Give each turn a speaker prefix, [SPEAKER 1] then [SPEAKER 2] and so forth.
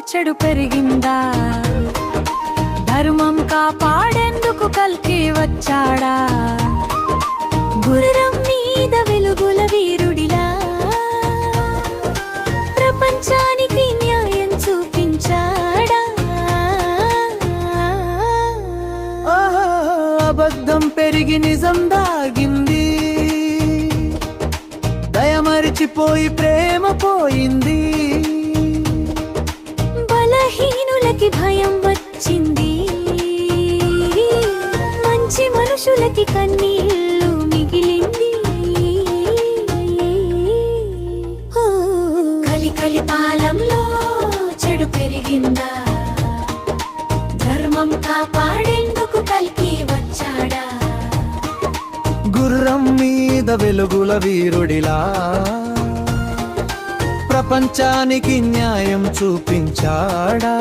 [SPEAKER 1] చెడు పెరిగిందా? ధర్మం కాపాడేందుకు కల్కి వచ్చాడా? గుర్రం మీద వెలుగుల వీరుడిలా ప్రపంచానికి న్యాయం చూపించాడా?
[SPEAKER 2] అబద్ధం పెరిగి నిజం దాగింది, దయమరిచిపోయి ప్రేమ పోయింది.
[SPEAKER 1] బలహీనులకి భయం వచ్చింది, మంచి మనుషులకి కన్నీళ్ళు మిగిలింది. కలికలి పాలంలో చెడు పెరిగిందా? ధర్మం కాపాడేందుకు కల్కి వచ్చాడా?
[SPEAKER 2] గుర్రం మీద వెలుగుల వీరుడిలా ప్రపంచానికి న్యాయం చూపించాడా?